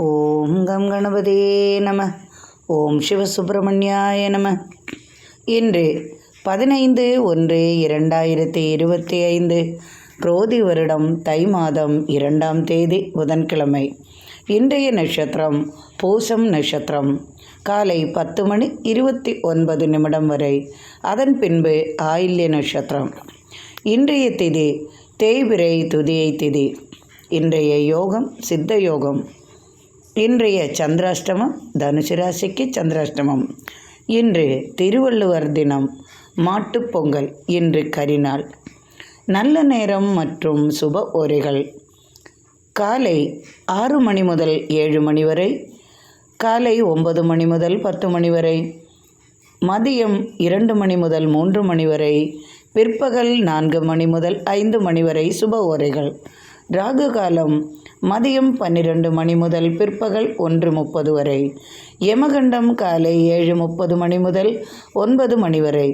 ஓம் come கணபதியே நம. ஓம் சிவசுப்பிரமணியாய நம. இன்று 15/1/2025 குரோதி வருடம் தை மாதம் 2ஆம் தேதி புதன்கிழமை. இன்றைய நட்சத்திரம் பூசம் நட்சத்திரம். காலை 10:29 வரை. அதன் பின்பு ஆயில்ய நட்சத்திரம். இன்றைய திதி தேய்பிறை துதியை திதி. இன்றைய யோகம் சித்த யோகம். இன்றைய சந்திராஷ்டமம் தனுசு ராசிக்கு சந்திராஷ்டமம். இன்று திருவள்ளுவர் தினம், மாட்டுப் பொங்கல். இன்று கரிநாள். நல்ல நேரம் மற்றும் சுப ஓரைகள்: காலை 6 மணி முதல் 7 மணி வரை, காலை 9 மணி முதல் 10 மணி வரை, மதியம் 2 மணி முதல் 3 மணி வரை, பிற்பகல் 4 மணி முதல் 5 மணி வரை சுப ஓரைகள். ராகு காலம் மதியம் 12 மணி முதல் பிற்பகல் 1:30 வரை. யமகண்டம் காலை 7:30 மணி முதல் 9 மணி வரை.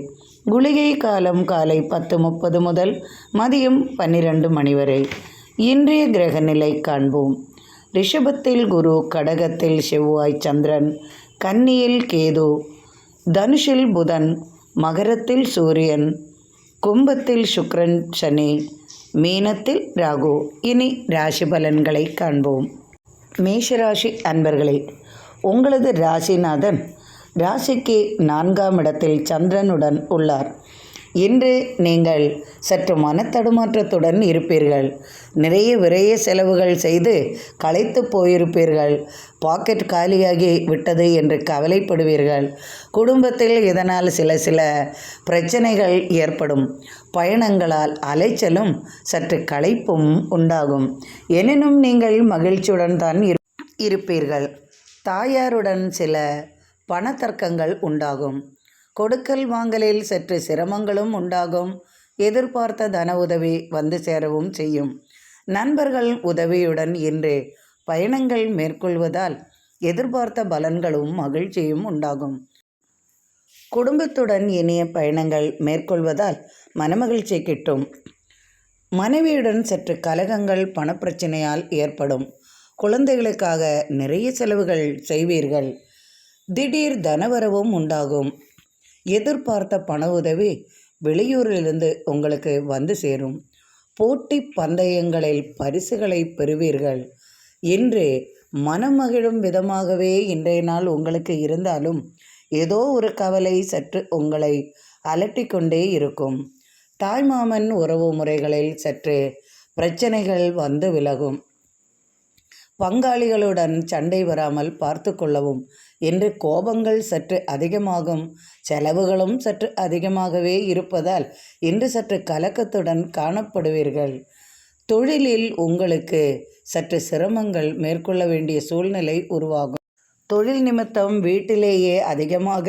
குளிகை காலம் காலை 10:30 முதல் மதியம் 12 மணி வரை. இன்றைய கிரக நிலை காண்போம். ரிஷபத்தில் குரு, கடகத்தில் செவ்வாய் சந்திரன், கன்னியில் கேது, தனுஷில் புதன், மகரத்தில் சூரியன், கும்பத்தில் சுக்கிரன் சனி, மீனத்தில் ராகு. இனி ராசி பலன்களை காண்போம். மேஷராசி அன்பர்களே, உங்களது ராசிநாதன் ராசிக்கு 4ஆம் இடத்தில் சந்திரனுடன் உள்ளார். இன்று நீங்கள் சற்று மனத்தடுமாற்றத்துடன் இருப்பீர்கள். நிறைய விரைய செலவுகள் செய்து களைத்து போயிருப்பீர்கள். பாக்கெட் காலியாகி விட்டது என்று கவலைப்படுவீர்கள். குடும்பத்தில் இதனால் சில பிரச்சனைகள் ஏற்படும். பயணங்களால் அலைச்சலும் சற்று களைப்பும் உண்டாகும். எனினும் நீங்கள் மகிழ்ச்சியுடன் தான் இருப்பீர்கள். தாயாருடன் சில பணத்தர்க்கங்கள் உண்டாகும். கொடுக்கல் வாங்கலில் சற்று சிரமங்களும் உண்டாகும். எதிர்பார்த்த தன உதவி வந்து சேரவும் செய்யும். நண்பர்கள் உதவியுடன் இன்று பயணங்கள் மேற்கொள்வதால் எதிர்பார்த்த பலன்களும் மகிழ்ச்சியும் உண்டாகும். குடும்பத்துடன் இனிய பயணங்கள் மேற்கொள்வதால் மனமகிழ்ச்சி கிட்டும். மனைவியுடன் சற்று கலகங்கள் பணப்பிரச்சனையால் ஏற்படும். குழந்தைகளுக்காக நிறைய செலவுகள் செய்வீர்கள். திடீர் தனவரவும் உண்டாகும். எதிர்பார்த்த பண உதவி வெளியூரிலிருந்து உங்களுக்கு வந்து சேரும். போட்டி பந்தயங்களில் பரிசுகளை பெறுவீர்கள். இன்று மனமகிழும் விதமாகவே இன்றைய நாள் உங்களுக்கு இருந்தாலும் ஏதோ ஒரு கவலை சற்று உங்களை அலட்டிக்கொண்டே இருக்கும். தாய்மாமன் உறவு முறைகளில் சற்று பிரச்சனைகள் வந்து விலகும். பங்காளிகளுடன் சண்டை வராமல் பார்த்து கொள்ளவும். இன்று கோபங்கள் சற்று அதிகமாகும். செலவுகளும் சற்று அதிகமாகவே இருப்பதால் இன்று சற்று கலக்கத்துடன் காணப்படுவீர்கள். தொழிலில் உங்களுக்கு சற்று சிரமங்கள் மேற்கொள்ள வேண்டிய சூழ்நிலை உருவாகும். தொழில் நிமித்தம் வீட்டிலேயே அதிகமாக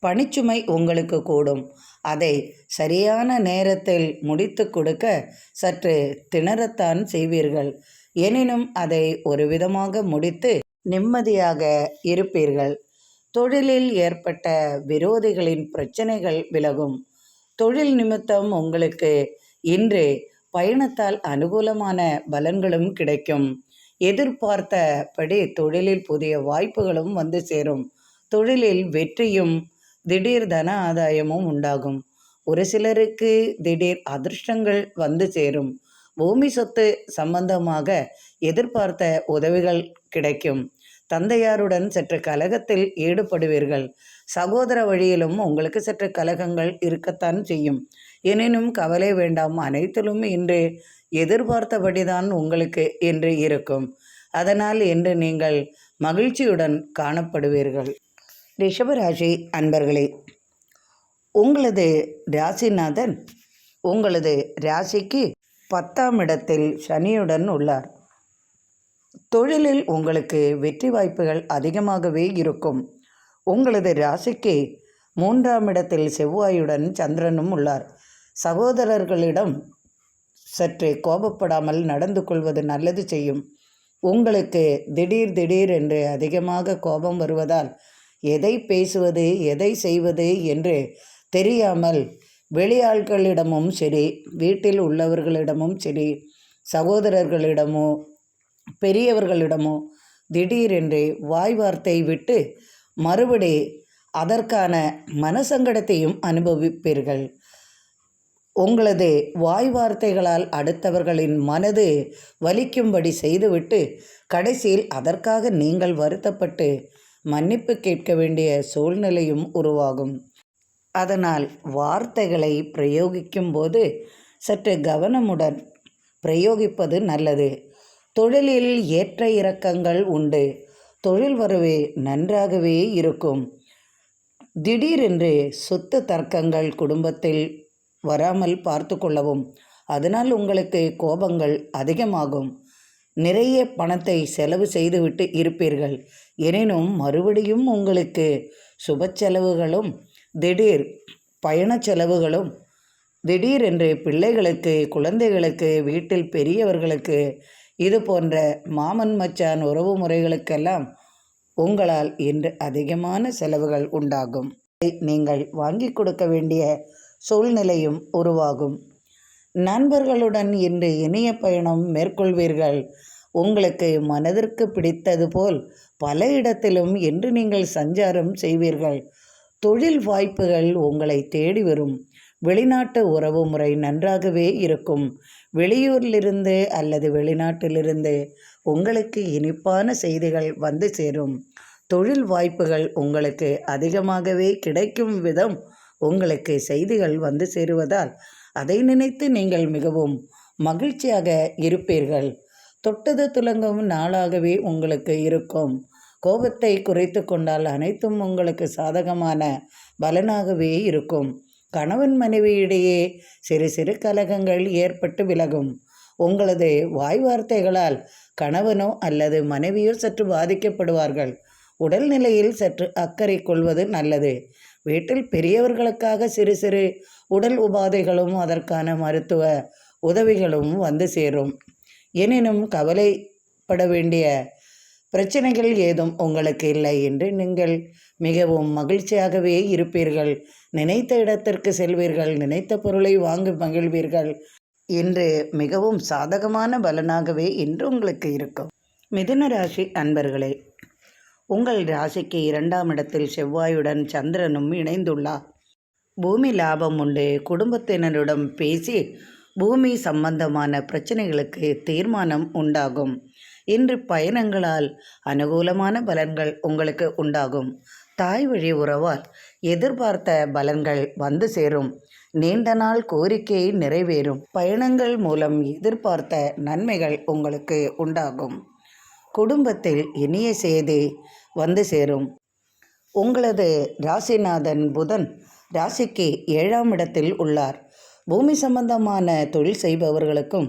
பணிச்சுமை உங்களுக்கு கூடும். அதை சரியான நேரத்தில் முடித்து கொடுக்க சற்று திணறத்தான் செய்வீர்கள். எனினும் அதை ஒரு விதமாக முடித்து நிம்மதியாக இருப்பீர்கள். தொழிலில் ஏற்பட்ட விரோதிகளின் பிரச்சனைகள் விலகும். தொழில் நிமித்தம் உங்களுக்கு இன்று பயணத்தால் அனுகூலமான பலன்களும் கிடைக்கும். எதிர்பார்த்தபடி தொழிலில் புதிய வாய்ப்புகளும் வந்து சேரும். தொழிலில் வெற்றியும் திடீர் தன ஆதாயமும் உண்டாகும். ஒரு சிலருக்கு திடீர் அதிர்ஷ்டங்கள் வந்து சேரும். பூமி சொத்து சம்பந்தமாக எதிர்பார்த்த உதவிகள் கிடைக்கும். தந்தையாருடன் சற்று கலகத்தில் ஈடுபடுவீர்கள். சகோதர வழியிலும் உங்களுக்கு சற்று கலகங்கள் இருக்கத்தான் செய்யும். எனினும் கவலை வேண்டாம். அனைத்திலும் இன்று எதிர்பார்த்தபடிதான் உங்களுக்கு இன்று இருக்கும். அதனால் இன்று நீங்கள் மகிழ்ச்சியுடன் காணப்படுவீர்கள். ரிஷபராசி அன்பர்களே, உங்களது ராசிநாதன் உங்களது ராசிக்கு 10ஆம் இடத்தில் சனியுடன் உள்ளார். தொழிலில் உங்களுக்கு வெற்றி வாய்ப்புகள் அதிகமாகவே இருக்கும். உங்களது ராசிக்கு 3ஆம் இடத்தில் செவ்வாயுடன் சந்திரனும் உள்ளார். சகோதரர்களிடம் சற்று கோபப்படாமல் நடந்து கொள்வது நல்லது செய்யும். உங்களுக்கு திடீர் என்று அதிகமாக கோபம் வருவதால் எதை பேசுவது எதை செய்வது என்று தெரியாமல் வெளியாட்களிடமும் சரி, வீட்டில் உள்ளவர்களிடமும் சரி, சகோதரர்களிடமோ பெரியவர்களிடமோ திடீரென்று வாய் வார்த்தை விட்டு மறுபடி அதற்கான மனசங்கடத்தையும் அனுபவிப்பீர்கள். உங்களது வாய் வார்த்தைகளால் அடுத்தவர்களின் மனது வலிக்கும்படி செய்துவிட்டு கடைசியில் அதற்காக நீங்கள் வருத்தப்பட்டு மன்னிப்பு கேட்க வேண்டிய சூழ்நிலையும் உருவாகும். அதனால் வார்த்தைகளை பிரயோகிக்கும் போது சற்று கவனமுடன் பிரயோகிப்பது நல்லது. தொழிலில் ஏற்ற இறக்கங்கள் உண்டு. தொழில் வரவே நன்றாகவே இருக்கும். திடீரென்று சொத்து தர்க்கங்கள் குடும்பத்தில் வராமல் பார்த்து கொள்ளவும். அதனால் உங்களுக்கு கோபங்கள் அதிகமாகும். நிறைய பணத்தை செலவு செய்துவிட்டு இருப்பீர்கள். எனினும் மறுபடியும் உங்களுக்கு சுப செலவுகளும் திடீர் பயண செலவுகளும் திடீரென்று பிள்ளைகளுக்கு, குழந்தைகளுக்கு, வீட்டில் பெரியவர்களுக்கு, இது போன்ற மாமன் மச்சான் உறவு முறைகளுக்கெல்லாம் உங்களால் இன்று அதிகமான செலவுகள் உண்டாகும். நீங்கள் வாங்கி கொடுக்க வேண்டிய சூழ்நிலையும் உருவாகும். நண்பர்களுடன் இன்று இனிய பயணம் மேற்கொள்வீர்கள். உங்களுக்கு மனதிற்கு பிடித்தது போல் பல இடத்திலும் இன்று நீங்கள் சஞ்சாரம் செய்வீர்கள். தொழில் வாய்ப்புகள் உங்களை தேடி வரும். வெளிநாட்டு உறவு முறை நன்றாகவே இருக்கும். வெளியூரிலிருந்து அல்லது வெளிநாட்டிலிருந்து உங்களுக்கு இனிப்பான செய்திகள் வந்து சேரும். தொழில் வாய்ப்புகள் உங்களுக்கு அதிகமாகவே கிடைக்கும் விதம் உங்களுக்கு செய்திகள் வந்து சேருவதால் அதை நினைத்து நீங்கள் மிகவும் மகிழ்ச்சியாக இருப்பீர்கள். தொட்டது துலங்கும் நாளாகவே உங்களுக்கு இருக்கும். கோபத்தை குறைத்து கொண்டால் அனைத்தும் உங்களுக்கு சாதகமான பலனாகவே இருக்கும். கணவன் மனைவியிடையே சிறு சிறு கலகங்கள் ஏற்பட்டு விலகும். உங்களது வாய் வார்த்தைகளால் கணவனோ அல்லது மனைவியோ சற்று பாதிக்கப்படுவார்கள். உடல்நிலையில் சற்று அக்கறை கொள்வது நல்லது. வீட்டில் பெரியவர்களுக்காக சிறு சிறு உடல் உபாதைகளும் அதற்கான மருத்துவ உதவிகளும் வந்து சேரும். எனினும் கவலைப்பட வேண்டிய பிரச்சனைகள் ஏதும் உங்களுக்கு இல்லை என்று நீங்கள் மிகவும் மகிழ்ச்சியாகவே இருப்பீர்கள். நினைத்த இடத்திற்கு செல்வீர்கள். நினைத்த பொருளை வாங்கி மகிழ்வீர்கள். இன்று மிகவும் சாதகமான பலனாகவே இன்று உங்களுக்கு இருக்கும். மிதுன ராசி அன்பர்களே, உங்கள் ராசிக்கு 2ஆம் இடத்தில் செவ்வாயுடன் சந்திரனும் இணைந்துள்ளார். பூமி லாபம் உண்டு. குடும்பத்தினரிடம் பேசி பூமி சம்பந்தமான பிரச்சனைகளுக்கு தீர்மானம் உண்டாகும். இன்று பயணங்களால் அனுகூலமான பலன்கள் உங்களுக்கு உண்டாகும். தாய் வழி உறவால் எதிர்பார்த்த பலன்கள் வந்து சேரும். நீண்ட நாள் கோரிக்கை நிறைவேறும். பயணங்கள் மூலம் எதிர்பார்த்த நன்மைகள் உங்களுக்கு உண்டாகும். குடும்பத்தில் இனிய செய்தி வந்து சேரும். உங்களது ராசிநாதன் புதன் ராசிக்கு 7ஆம் இடத்தில் உள்ளார். பூமி சம்பந்தமான தொழில் செய்பவர்களுக்கும்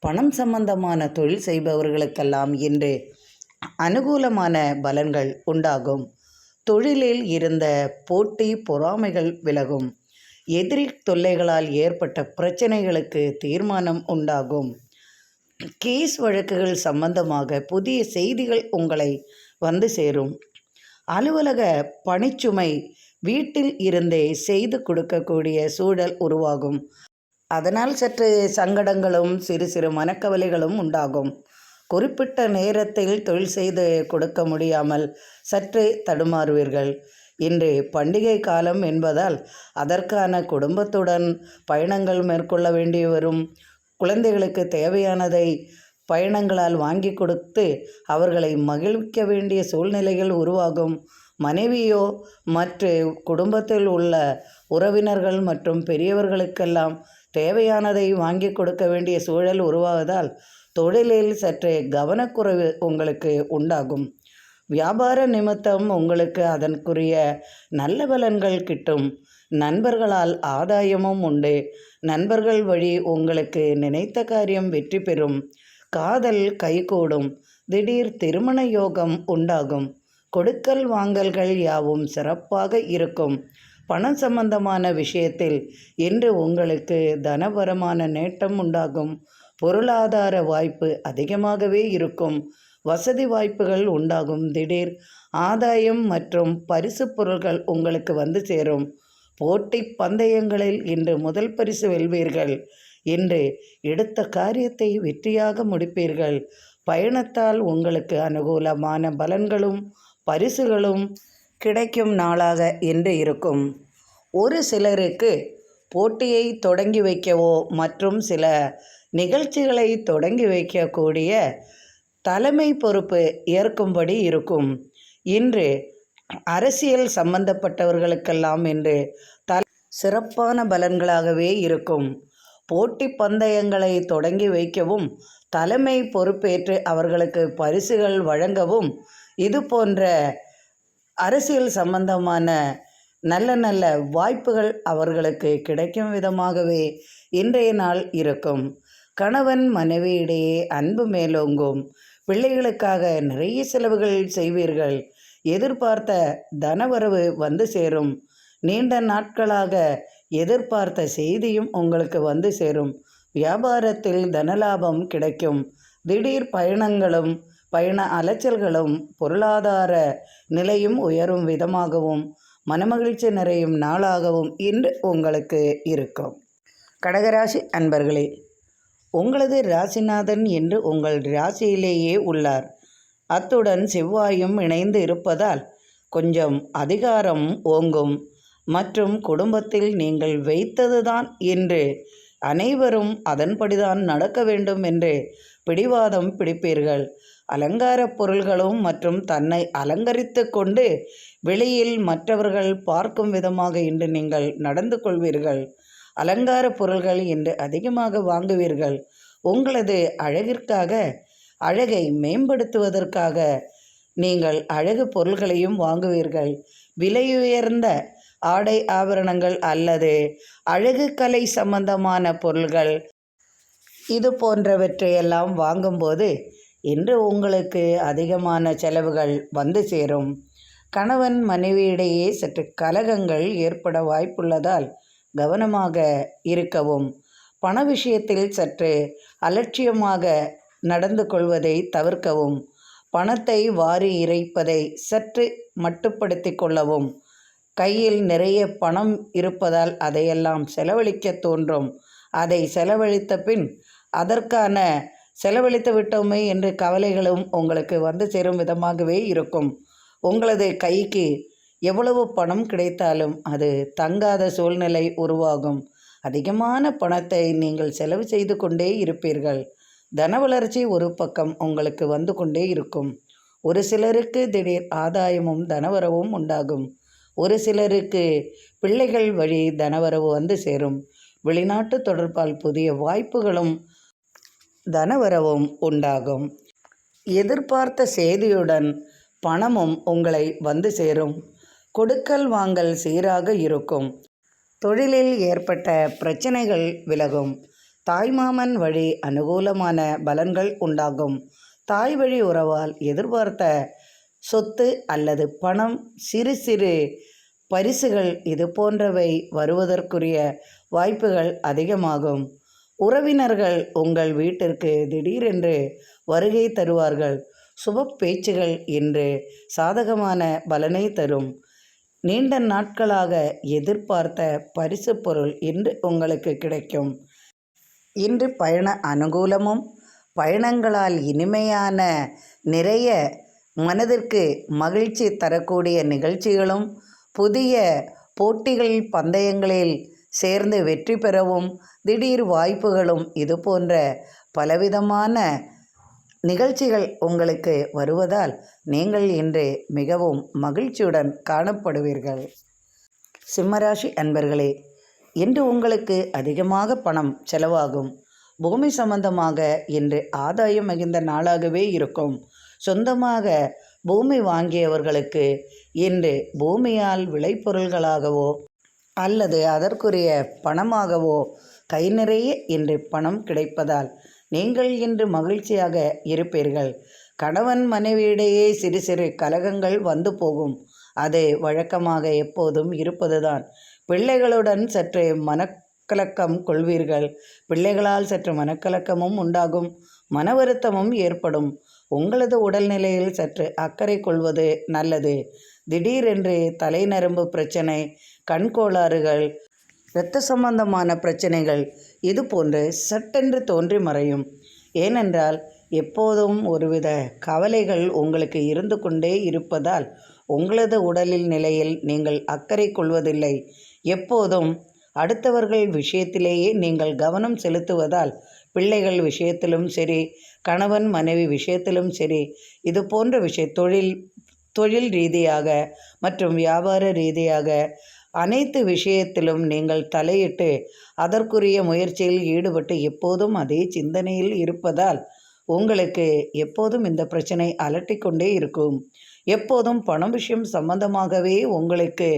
பணம் சம்பந்தமான தொழில் செய்பவர்களுக்கெல்லாம் இன்று அனுகூலமான பலன்கள் உண்டாகும். தொழிலில் இருந்த போட்டி பொறாமைகள் விலகும். எதிரி தொல்லைகளால் ஏற்பட்ட பிரச்சனைகளுக்கு தீர்மானம் உண்டாகும். கேஸ் வழக்குகள் சம்பந்தமாக புதிய செய்திகள் உங்களை வந்து சேரும். அலுவலக பணிச்சுமை வீட்டில் இருந்தே செய்து கொடுக்கக்கூடிய சூழல் உருவாகும். அதனால் சற்று சங்கடங்களும் சிறு சிறு மனக்கவலைகளும் உண்டாகும். குறிப்பிட்ட நேரத்தில் தொழில் செய்து கொடுக்க முடியாமல் சற்று தடுமாறுவீர்கள். இன்று பண்டிகை காலம் என்பதால் அதற்கான குடும்பத்துடன் பயணங்கள் மேற்கொள்ள வேண்டி வரும். குழந்தைகளுக்கு தேவையானதை பயணங்களால் வாங்கி கொடுத்து அவர்களை மகிழ்விக்க வேண்டிய சூழ்நிலைகள் உருவாகும். மனைவியோ மற்ற குடும்பத்தில் உள்ள உறவினர்கள் மற்றும் பெரியவர்களுக்கெல்லாம் தேவையானதை வாங்கி கொடுக்க வேண்டிய சூழல் உருவாவதால் தொழிலில் சற்றே கவனக்குறைவு உங்களுக்கு உண்டாகும். வியாபார நிமித்தம் உங்களுக்கு அதற்குரிய நல்ல பலன்கள் கிட்டும். நண்பர்களால் ஆதாயமும் உண்டு. நண்பர்கள் வழி உங்களுக்கு நினைத்த காரியம் வெற்றி பெறும். காதல் கைகூடும். திடீர் திருமண யோகம் உண்டாகும். கொடுக்கல் வாங்கல்கள் யாவும் சிறப்பாக இருக்கும். பணம் சம்பந்தமான விஷயத்தில் இன்று உங்களுக்கு தனபரமான நேட்டம் உண்டாகும். பொருளாதார வாய்ப்பு அதிகமாகவே இருக்கும். வசதி வாய்ப்புகள் உண்டாகும். திடீர் ஆதாயம் மற்றும் பரிசு பொருட்கள் உங்களுக்கு வந்து சேரும். போட்டி பந்தயங்களில் இன்று முதல் பரிசு வெல்வீர்கள். இன்று எடுத்த காரியத்தை வெற்றியாக முடிப்பீர்கள். பயணத்தால் உங்களுக்கு அனுகூலமான பலன்களும் பரிசுகளும் கிடைக்கும் நாளாக இன்று இருக்கும். ஒரு சிலருக்கு போட்டியை தொடங்கி வைக்கவோ மற்றும் சில நிகழ்ச்சிகளை தொடங்கி வைக்கக்கூடிய தலைமை பொறுப்பு ஏற்கும்படி இருக்கும். இன்று அரசியல் சம்பந்தப்பட்டவர்களுக்கெல்லாம் இன்று சிறப்பான பலன்களாகவே இருக்கும். போட்டி பந்தயங்களை தொடங்கி வைக்கவும் தலைமை பொறுப்பேற்று அவர்களுக்கு பரிசுகள் வழங்கவும் இது போன்ற அரசியல் சம்பந்தமான நல்ல நல்ல வாய்ப்புகள் அவர்களுக்கு கிடைக்கும் விதமாகவே இன்றைய நாள் இருக்கும். கணவன் மனைவியிடையே அன்பு மேலோங்கும். பிள்ளைகளுக்காக நிறைய செலவுகள் செய்வீர்கள். எதிர்பார்த்த தனவரவு வந்து சேரும். நீண்ட நாட்களாக எதிர்பார்த்த செய்தியும் உங்களுக்கு வந்து சேரும். வியாபாரத்தில் தனலாபம் கிடைக்கும். திடீர் பயணங்களும் பயண அலைச்சல்களும் பொருளாதார நிலையும் உயரும் விதமாகவும் மனமகிழ்ச்சி நிறையும் நாளாகவும் இன்று உங்களுக்கு இருக்கும். கடகராசி அன்பர்களே, உங்களது ராசிநாதன் என்று உங்கள் ராசியிலேயே உள்ளார். அத்துடன் செவ்வாயும் இணைந்து இருப்பதால் கொஞ்சம் அதிகாரம் ஓங்கும். மற்றும் குடும்பத்தில் நீங்கள் வைத்ததுதான் என்று அனைவரும் அதன்படிதான் நடக்க வேண்டும் என்று பிடிவாதம் பிடிப்பீர்கள். அலங்கார பொருள்களும் மற்றும் தன்னை அலங்கரித்து கொண்டு வெளியில் மற்றவர்கள் பார்க்கும் விதமாக இன்று நீங்கள் நடந்து கொள்வீர்கள். அலங்கார பொருள்கள் இன்று அதிகமாக வாங்குவீர்கள். உங்களது அழகிற்காக, அழகை மேம்படுத்துவதற்காக நீங்கள் அழகு பொருள்களையும் வாங்குவீர்கள். விலையுயர்ந்த ஆடை ஆபரணங்கள் அல்லது அழகு கலை சம்பந்தமான பொருள்கள் இது போன்றவற்றையெல்லாம் வாங்கும்போது இன்று உங்களுக்கு அதிகமான செலவுகள் வந்து சேரும். கணவன் மனைவியிடையே சற்று கலகங்கள் ஏற்பட வாய்ப்புள்ளதால் கவனமாக இருக்கவும். பண விஷயத்தில் சற்று அலட்சியமாக நடந்து கொள்வதை தவிர்க்கவும். பணத்தை வாரி இறைப்பதை சற்று மட்டுப்படுத்தி கொள்ளவும். கையில் நிறைய பணம் இருப்பதால் அதையெல்லாம் செலவழிக்க தோன்றும். அதை செலவழித்த பின் அதற்கான செலவழித்து விட்டோமே என்று கவலைகளும் உங்களுக்கு வந்து சேரும் விதமாகவே இருக்கும். உங்களது கைக்கு எவ்வளவு பணம் கிடைத்தாலும் அது தங்காத சூழ்நிலை உருவாகும். அதிகமான பணத்தை நீங்கள் செலவு செய்து கொண்டே இருப்பீர்கள். தன வளர்ச்சி ஒரு பக்கம் உங்களுக்கு வந்து கொண்டே இருக்கும். ஒரு சிலருக்கு திடீர் ஆதாயமும் தனவரவும் உண்டாகும். ஒரு சிலருக்கு பிள்ளைகள் வழி தனவரவு வந்து சேரும். வெளிநாட்டு தொடர்பால் புதிய வாய்ப்புகளும் தனவரவும் உண்டாகும். எதிர்பார்த்த செய்தியுடன் பணமும் உங்களை வந்து சேரும். கொடுக்கல் வாங்கல் சீராக இருக்கும். தொழிலில் ஏற்பட்ட பிரச்சனைகள் விலகும். தாய்மாமன் வழி அனுகூலமான பலன்கள் உண்டாகும். தாய் வழி உறவால் எதிர்பார்த்த சொத்து அல்லது பணம், சிறு சிறு பரிசுகள் இது போன்றவை வருவதற்குரிய வாய்ப்புகள் அதிகமாகும். உறவினர்கள் உங்கள் வீட்டிற்கு திடீரென்று வருகை தருவார்கள். சுப பேச்சுகள் இன்று சாதகமான பலனை தரும். நீண்ட நாட்களாக எதிர்பார்த்த பரிசு பொருள் இன்று உங்களுக்கு கிடைக்கும். இன்று பயண அனுகூலமும் பயணங்களால் இனிமையான நிறைய மனதிற்கு மகிழ்ச்சி தரக்கூடிய நிகழ்ச்சிகளும் புதிய போட்டிகள் பந்தயங்களில் சேர்ந்து வெற்றி பெறவும் திடீர் வாய்ப்புகளும் இது போன்ற பலவிதமான நிகழ்ச்சிகள் உங்களுக்கு வருவதால் நீங்கள் இன்று மிகவும் மகிழ்ச்சியுடன் காணப்படுவீர்கள். சிம்மராசி அன்பர்களே, இன்று உங்களுக்கு அதிகமாக பணம் செலவாகும். பூமி சம்பந்தமாக இன்று ஆதாயம் மிகுந்த நாளாகவே இருக்கும். சொந்தமாக பூமி வாங்கியவர்களுக்கு இன்று பூமியால் விளைபொருள்களாகவோ அல்லது அதற்குரிய பணமாகவோ கை நிறைய இன்று பணம் கிடைப்பதால் நீங்கள் இன்று மகிழ்ச்சியாக இருப்பீர்கள். கணவன் மனைவியிடையே சிறு சிறு கலகங்கள் வந்து போகும். அது வழக்கமாக எப்போதும் இருப்பதுதான். பிள்ளைகளுடன் சற்று மனக்கலக்கம் கொள்வீர்கள். பிள்ளைகளால் சற்று மனக்கலக்கமும் உண்டாகும். மன வருத்தமும் ஏற்படும். உங்களது உடல்நிலையில் சற்று அக்கறை கொள்வது நல்லது. திடீரென்று தலைநரம்பு பிரச்சனை, கண்கோளாறுகள், இரத்த சம்பந்தமான பிரச்சனைகள் இது போன்று சட்டென்று தோன்றி மறையும். ஏனென்றால் எப்போதும் ஒருவித கவலைகள் உங்களுக்கு இருந்து கொண்டே இருப்பதால் உங்களது உடலில் நிலையில் நீங்கள் அக்கறை கொள்வதில்லை. எப்போதும் அடுத்தவர்கள் விஷயத்திலேயே நீங்கள் கவனம் செலுத்துவதால் பிள்ளைகள் விஷயத்திலும் சரி, கணவன் மனைவி விஷயத்திலும் சரி, இது போன்ற தொழில் ரீதியாக மற்றும் வியாபார ரீதியாக அனைத்து விஷயத்திலும் நீங்கள் தலையிட்டு அதற்குரிய முயற்சியில் ஈடுபட்டு எப்போதும் அதே சிந்தனையில் இருப்பதால் உங்களுக்கு எப்போதும் இந்த பிரச்சனை அலட்டிக்கொண்டே இருக்கும். எப்போதும் பணம் விஷயம் சம்பந்தமாகவே உங்களுக்கு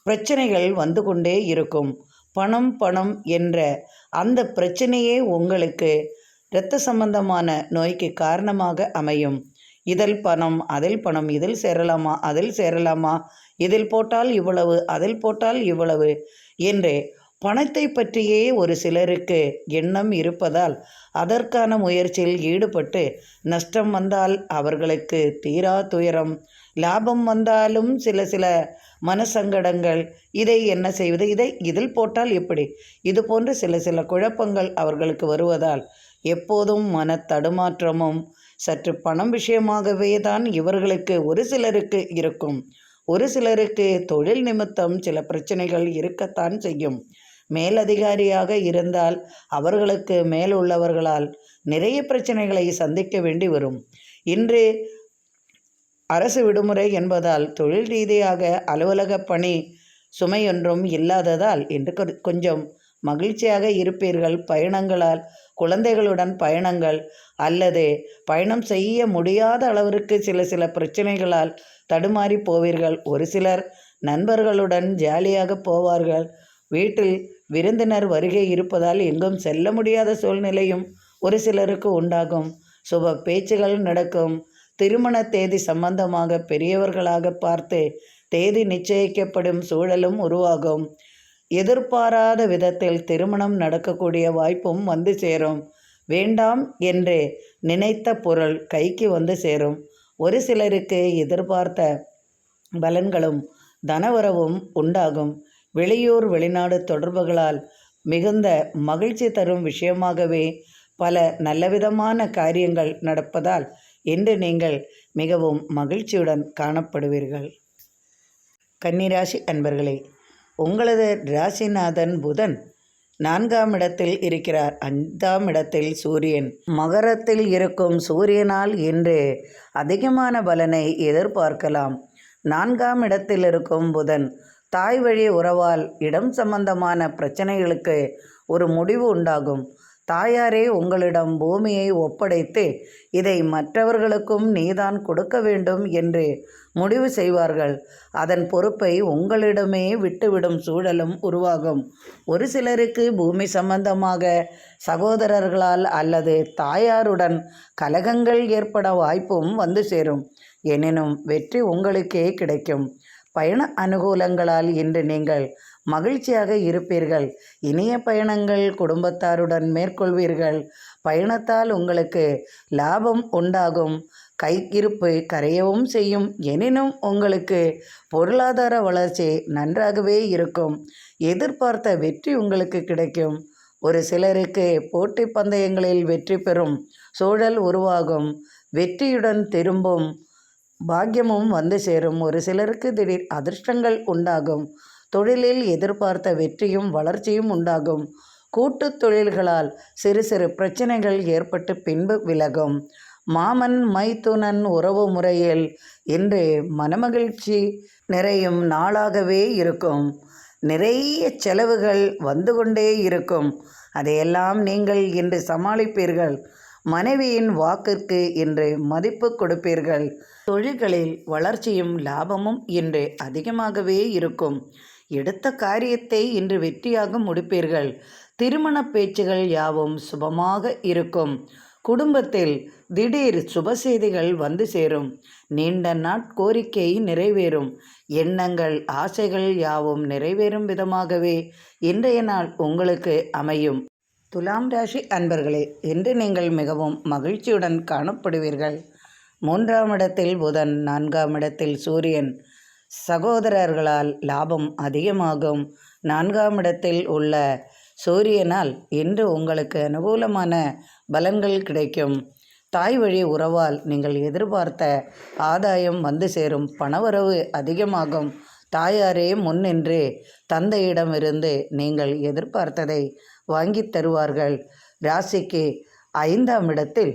பிரச்சனைகள் வந்து கொண்டே இருக்கும். பணம் பணம் என்ற அந்த பிரச்சனையே உங்களுக்கு இரத்த சம்பந்தமான நோய்க்கு காரணமாக அமையும். இதில் பணம், அதில் பணம், இதில் சேரலாமா, அதில் சேரலாமா, இதில் போட்டால் இவ்வளவு, அதில் போட்டால் இவ்வளவு என்று பணத்தை பற்றியே ஒரு சிலருக்கு எண்ணம் இருப்பதால் அதற்கான முயற்சியில் ஈடுபட்டு நஷ்டம் வந்தால் அவர்களுக்கு தீரா துயரம், லாபம் வந்தாலும் சில மனசங்கடங்கள், இதை என்ன செய்வது, இதில் போட்டால் எப்படி, இது போன்ற சில குழப்பங்கள் அவர்களுக்கு வருவதால் எப்போதும் மன தடுமாற்றமும் சற்று பணம் விஷயமாகவே தான் இவர்களுக்கு ஒரு சிலருக்கு இருக்கும். ஒரு சிலருக்கு தொழில் நிமித்தம் சில பிரச்சனைகள் இருக்கத்தான் செய்யும். மேலதிகாரியாக இருந்தால் அவர்களுக்கு மேல் உள்ளவர்களால் நிறைய பிரச்சனைகளை சந்திக்க வேண்டி வரும். இன்று அரசு விடுமுறை என்பதால் தொழில் ரீதியாக அலுவலக பணி சுமையொன்றும் இல்லாததால் இன்று கொஞ்சம் மகிழ்ச்சியாக இருப்பீர்கள். பயணங்களால், குழந்தைகளுடன் பயணங்கள் அல்லது பயணம் செய்ய முடியாத அளவிற்கு சில பிரச்சனைகளால் தடுமாறி போவீர்கள். ஒரு சிலர் நண்பர்களுடன் ஜாலியாக போவார்கள். வீட்டில் விருந்தினர் வருகை இருப்பதால் எங்கும் செல்ல முடியாத சூழ்நிலையும் ஒரு சிலருக்கு உண்டாகும். சுப பேச்சுகள் நடக்கும். திருமண தேதி சம்பந்தமாக பெரியவர்களாக பார்த்து தேதி நிச்சயிக்கப்படும் சூழலும் உருவாகும். எதிர்பாராத விதத்தில் திருமணம் நடக்கக்கூடிய வாய்ப்பும் வந்து சேரும். வேண்டாம் என்று நினைத்த பொருள் கைக்கு வந்து சேரும். ஒரு சிலருக்கு எதிர்பார்த்த பலன்களும் தனவரவும் உண்டாகும். வெளியூர் வெளிநாடு தொடர்புகளால் மிகுந்த மகிழ்ச்சி தரும் விஷயமாகவே பல நல்லவிதமான காரியங்கள் நடப்பதால் இன்று நீங்கள் மிகவும் மகிழ்ச்சியுடன் காணப்படுவீர்கள். கன்னிராசி அன்பர்களே, உங்களது ராசிநாதன் புதன் 4ஆம் இடத்தில் இருக்கிறார். 5ஆம் இடத்தில் சூரியன். மகரத்தில் இருக்கும் சூரியனால் இன்று அதிகமான பலனை எதிர்பார்க்கலாம். 4ஆம் இடத்தில் இருக்கும் புதன் தாய் வழி உறவால் இடம் சம்பந்தமான பிரச்சனைகளுக்கு ஒரு முடிவு உண்டாகும். தாயாரே உங்களிடம் பூமியை ஒப்படைத்து இதை மற்றவர்களுக்கும் நீதான் கொடுக்க வேண்டும் என்று முடிவு செய்வார்கள். அதன் பொறுப்பை உங்களிடமே விட்டுவிடும் சூழலும் உருவாகும். ஒரு சிலருக்கு பூமி சம்பந்தமாக சகோதரர்களால் அல்லது தாயாருடன் கலகங்கள் ஏற்பட வாய்ப்பும் வந்து சேரும். எனினும் வெற்றி உங்களுக்கே கிடைக்கும். பயண அனுகூலங்களால் இன்று நீங்கள் மகிழ்ச்சியாக இருப்பீர்கள். இனிய பயணங்கள் குடும்பத்தாருடன் மேற்கொள்வீர்கள். பயணத்தால் உங்களுக்கு லாபம் உண்டாகும். கையிருப்பு கரையவும் செய்யும். எனினும் உங்களுக்கு பொருளாதார வளர்ச்சி நன்றாகவே இருக்கும். எதிர்பார்த்த வெற்றி உங்களுக்கு கிடைக்கும். ஒரு சிலருக்கு போட்டி பந்தயங்களில் வெற்றி பெறும் சூழல் உருவாகும். வெற்றியுடன் திரும்பும் பாக்கியமும் வந்து சேரும். ஒரு சிலருக்கு திடீர் அதிர்ஷ்டங்கள் உண்டாகும். தொழிலில் எதிர்பார்த்த வெற்றியும் வளர்ச்சியும் உண்டாகும். கூட்டு தொழில்களால் சிறு பிரச்சனைகள் ஏற்பட்டு பின்பு விலகும். மாமன் மைத்துனன் உறவு முறையில் இன்று மனமகிழ்ச்சி நிறையும் நாளாகவே இருக்கும். நிறைய செலவுகள் வந்து கொண்டே இருக்கும். அதையெல்லாம் நீங்கள் இன்று சமாளிப்பீர்கள். மனைவியின் வாக்கிற்கு இன்று மதிப்பு கொடுப்பீர்கள். தொழில்களில் வளர்ச்சியும் லாபமும் இன்று அதிகமாகவே இருக்கும். எடுத்த காரியத்தை இன்று வெற்றியாக முடிப்பீர்கள். திருமண பேச்சுகள் யாவும் சுபமாக இருக்கும். குடும்பத்தில் திடீர் சுப செய்திகள் வந்து சேரும். நீண்ட நாட்கோரிக்கை நிறைவேறும். எண்ணங்கள் ஆசைகள் யாவும் நிறைவேறும் விதமாகவே இன்றைய நாள் உங்களுக்கு அமையும். துலாம் ராசி அன்பர்களே, இன்று நீங்கள் மிகவும் மகிழ்ச்சியுடன் காணப்படுவீர்கள். 3ஆம் இடத்தில் புதன், 4ஆம் இடத்தில் சூரியன். சகோதரர்களால் லாபம் அதிகமாகும். 4ஆம் இடத்தில் உள்ள சூரியனால் இன்று உங்களுக்கு அனுகூலமான பலன்கள் கிடைக்கும். தாய் வழி உறவால் நீங்கள் எதிர்பார்த்த ஆதாயம் வந்து சேரும். பணவரவு அதிகமாகும். தாயாரே முன்னின்று தந்தையிடமிருந்து நீங்கள் எதிர்பார்த்ததை வாங்கித் தருவார்கள். ராசிக்கு 5ஆம் இடத்தில்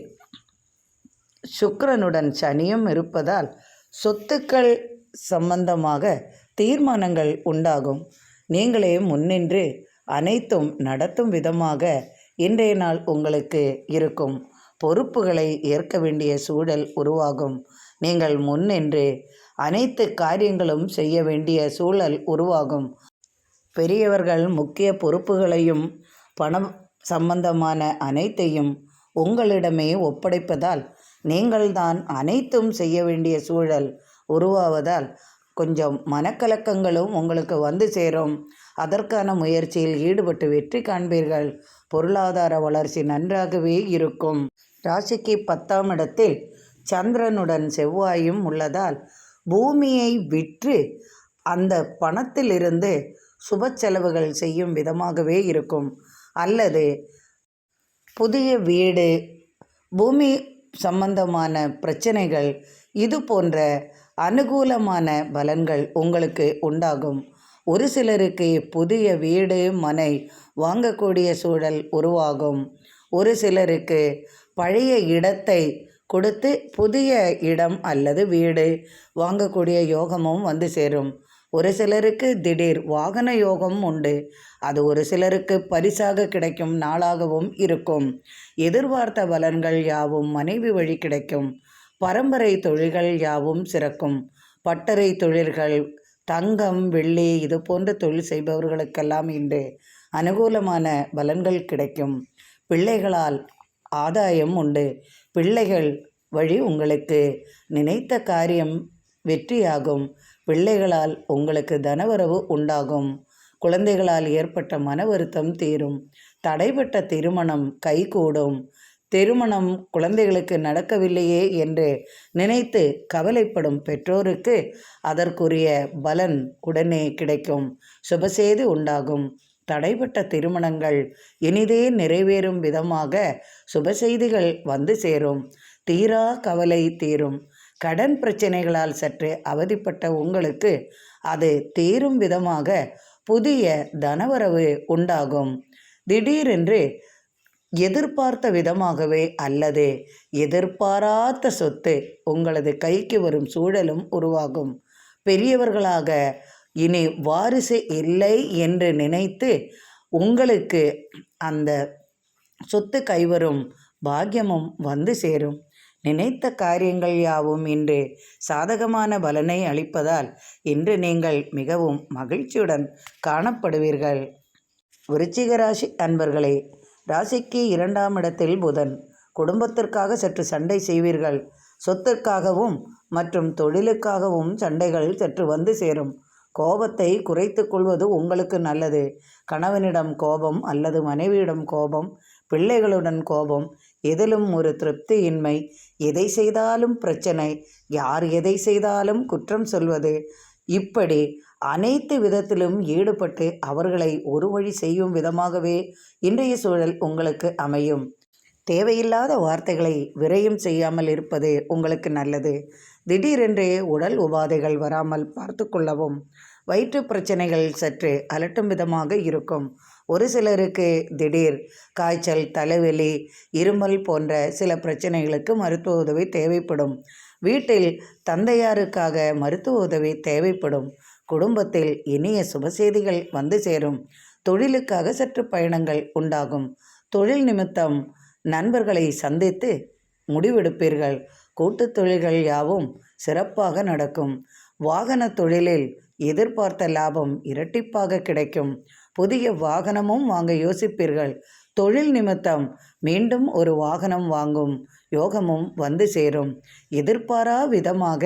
சுக்கிரனுடன் சனியும் இருப்பதால் சொத்துக்கள் சம்பந்தமாக தீர்மானங்கள் உண்டாகும். நீங்களே முன்னின்று அனைத்தும் நடத்தும் விதமாக இன்றைய நாள் உங்களுக்கு இருக்கும். பொறுப்புகளை ஏற்க வேண்டிய சூழல் உருவாகும். நீங்கள் முன்னின்று அனைத்து காரியங்களும் செய்ய வேண்டிய சூழல் உருவாகும். பெரியவர்கள் முக்கிய பொறுப்புகளையும் பணம் சம்பந்தமான அனைத்தையும் உங்களிடமே ஒப்படைப்பதால் நீங்கள்தான் அனைத்தும் செய்ய வேண்டிய சூழல் உருவாவதால் கொஞ்சம் மனக்கலக்கங்களும் உங்களுக்கு வந்து சேரும். அதற்கான முயற்சியில் ஈடுபட்டு வெற்றி காண்பீர்கள். பொருளாதார வளர்ச்சி நன்றாகவே இருக்கும். ராசிக்கு 10ஆம் இடத்தில் சந்திரனுடன் செவ்வாயும் உள்ளதால் பூமியை விற்று அந்த பணத்திலிருந்து சுப செலவுகள் செய்யும் விதமாகவே இருக்கும். அல்லது புதிய வீடு, பூமி சம்பந்தமான பிரச்சனைகள், இது போன்ற அனுகூலமான பலன்கள் உங்களுக்கு உண்டாகும். ஒரு சிலருக்கு புதிய வீடு, மனை வாங்கக்கூடிய சூழல் உருவாகும். ஒரு சிலருக்கு பழைய இடத்தை கொடுத்து புதிய இடம் அல்லது வீடு வாங்கக்கூடிய யோகமும் வந்து சேரும். ஒரு சிலருக்கு திடீர் வாகன யோகம் உண்டு. அது ஒரு சிலருக்கு பரிசாக கிடைக்கும் நாளாகவும் இருக்கும். எதிர்பார்த்த பலன்கள் யாவும் மனைவி வழி கிடைக்கும். பரம்பரை தொழில்கள் யாவும் சிறக்கும். பட்டறை தொழில்கள், தங்கம், வெள்ளி இது போன்ற தொழில் செய்பவர்களுக்கெல்லாம் இன்று அனுகூலமான பலன்கள் கிடைக்கும். பிள்ளைகளால் ஆதாயம் உண்டு. பிள்ளைகள் வழி உங்களுக்கு நினைத்த காரியம் வெற்றியாகும். பிள்ளைகளால் உங்களுக்கு தனவரவு உண்டாகும். குழந்தைகளால் ஏற்பட்ட மன வருத்தம் தீரும். தடைபட்ட திருமணம் கைகூடும். திருமணம் குழந்தைகளுக்கு நடக்கவில்லையே என்று நினைத்து கவலைப்படும் பெற்றோருக்கு அதற்குரிய பலன் உடனே கிடைக்கும். சுபசேதி உண்டாகும். தடைபட்ட திருமணங்கள் இனிதே நிறைவேறும் விதமாக சுபசெய்திகள் வந்து சேரும். தீரா கவலை தீரும். கடன் பிரச்சனைகளால் சற்று அவதிப்பட்ட உங்களுக்கு அது தீரும் விதமாக புதிய தனவரவு உண்டாகும். திடீரென்று எதிர்பார்த்த விதமாகவே அல்லது எதிர்பாராத சொத்து உங்களது கைக்கு வரும் சூழலும் உருவாகும். பெரியவர்களாக இனி வாரிசு இல்லை என்று நினைத்து உங்களுக்கு அந்த சொத்து கைவரும் பாக்கியமும் வந்து சேரும். நினைத்த காரியங்கள் யாவும் இன்று சாதகமான பலனை அளிப்பதால் இன்று நீங்கள் மிகவும் மகிழ்ச்சியுடன் காணப்படுவீர்கள். விருச்சிக ராசி அன்பர்களே, ராசிக்கு 2ஆம் இடத்தில் புதன். குடும்பத்திற்காக சற்று சண்டை செய்வீர்கள். சொத்திற்காகவும் மற்றும் தொழிலுக்காகவும் சண்டைகள் சற்று வந்து சேரும். கோபத்தை குறைத்து கொள்வது உங்களுக்கு நல்லது. கணவனிடம் கோபம் அல்லது மனைவியிடம் கோபம், பிள்ளைகளுடன் கோபம், எதிலும் ஒரு திருப்தியின்மை, எதை செய்தாலும் பிரச்சனை, யார் எதை செய்தாலும் குற்றம் சொல்வது, இப்படி அனைத்து விதத்திலும் ஈடுபட்டு அவர்களை ஒரு வழி செய்யும் விதமாகவே இன்றைய சூழல் உங்களுக்கு அமையும். தேவையில்லாத வார்த்தைகளை விரயம் செய்யாமல் இருப்பது உங்களுக்கு நல்லது. திடீரென்றே உடல் உபாதைகள் வராமல் பார்த்து கொள்ளவும். வயிற்று பிரச்சனைகள் சற்று அலட்டும் விதமாக இருக்கும். ஒரு சிலருக்கு திடீர் காய்ச்சல், தலைவலி, இருமல் போன்ற சில பிரச்சனைகளுக்கு மருத்துவ உதவி தேவைப்படும். வீட்டில் தந்தையாருக்காக மருத்துவ உதவி தேவைப்படும். குடும்பத்தில் இனிய சுபசெய்திகள் வந்து சேரும். தொழிலுக்காக சற்று பயணங்கள் உண்டாகும். தொழில் நிமித்தம் நண்பர்களை சந்தித்து முடிவெடுப்பீர்கள். கூட்டுத் தொழில்கள் யாவும் சிறப்பாக நடக்கும். வாகன தொழிலில் எதிர்பார்த்த லாபம் இரட்டிப்பாக கிடைக்கும். புதிய வாகனமும் வாங்க யோசிப்பீர்கள். தொழில் நிமித்தம் மீண்டும் ஒரு வாகனம் வாங்கும் யோகமும் வந்து சேரும். எதிர்பாரா விதமாக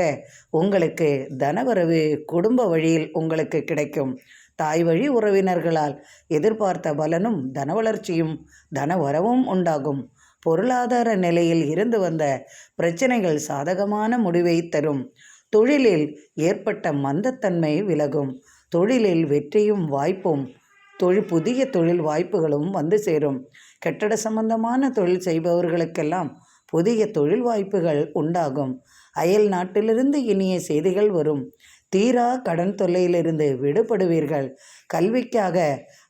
உங்களுக்கு தனவரவு குடும்ப வழியில் உங்களுக்கு கிடைக்கும். தாய் வழி உறவினர்களால் எதிர்பார்த்த பலனும் தனவளர்ச்சியும் தனவரவும் உண்டாகும். பொருளாதார நிலையில் இருந்து வந்த பிரச்சனைகள் சாதகமான முடிவை தரும். தொழிலில் ஏற்பட்ட மந்தத்தன்மை விலகும். தொழிலில் வெற்றியும் வாய்ப்பும் புதிய தொழில் வாய்ப்புகளும் வந்து சேரும். கட்டட சம்பந்தமான தொழில் செய்பவர்களுக்கெல்லாம் புதிய தொழில் வாய்ப்புகள் உண்டாகும். அயல் நாட்டிலிருந்து இனிய செய்திகள் வரும். தீரா கடன் தொல்லையிலிருந்து விடுபடுவீர்கள். கல்விக்காக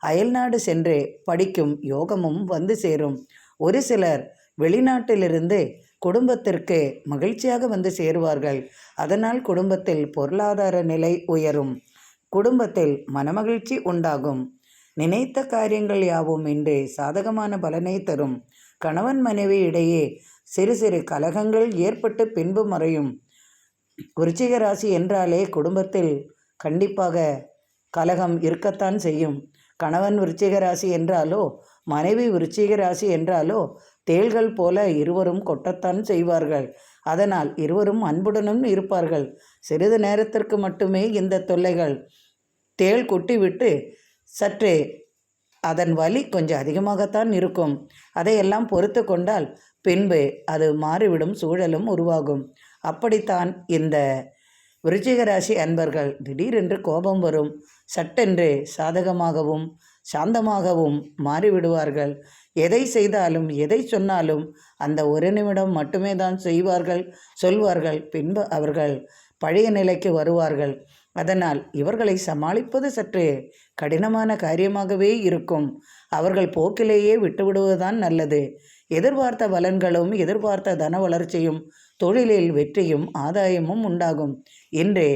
அயல்நாடு சென்று படிக்கும் யோகமும் வந்து சேரும். ஒரு சிலர் வெளிநாட்டிலிருந்து குடும்பத்திற்கு மகிழ்ச்சியாக வந்து சேருவார்கள். அதனால் குடும்பத்தில் பொருளாதார நிலை உயரும். குடும்பத்தில் மனமகிழ்ச்சி உண்டாகும். நினைத்த காரியங்கள் யாவும் இன்று சாதகமான பலனை தரும். கணவன் மனைவி இடையே சிறு சிறு கலகங்கள் ஏற்பட்டு பின்பு மறையும். விருச்சிக ராசி என்றாலே குடும்பத்தில் கண்டிப்பாக கலகம் இருக்கத்தான் செய்யும். கணவன் விருச்சிக ராசி என்றாலோ மனைவி விருச்சிக ராசி என்றாலோ தேள்கள் போல இருவரும் கொட்டத்தான் செய்வார்கள். அதனால் இருவரும் அன்புடனும் இருப்பார்கள். சிறிது நேரத்திற்கு மட்டுமே இந்த தொல்லைகள். தேள் கொட்டிவிட்டு சற்றே அதன் வலி கொஞ்சம் அதிகமாகத்தான் இருக்கும். அதையெல்லாம் பொறுத்து கொண்டால் பின்பு அது மாறிவிடும் சூழலும் உருவாகும். அப்படித்தான் இந்த விருச்சிக ராசி அன்பர்கள். திடீரென்று கோபம் வரும். சட்டென்று சாதகமாகவும் சாந்தமாகவும் மாறிவிடுவார்கள். எதை செய்தாலும் எதை சொன்னாலும் அந்த ஒரு நிமிடம் மட்டுமே தான் சொல்வார்கள். பின்பு அவர்கள் பழைய நிலைக்கு வருவார்கள். அதனால் இவர்களை சமாளிப்பது சற்று கடினமான காரியமாகவே இருக்கும். அவர்கள் போக்கிலேயே விட்டுவிடுவதுதான் நல்லது. எதிர்பார்த்த பலன்களும் எதிர்பார்த்த தன வளர்ச்சியும் தொழிலில் வெற்றியும் ஆதாயமும் உண்டாகும். இன்று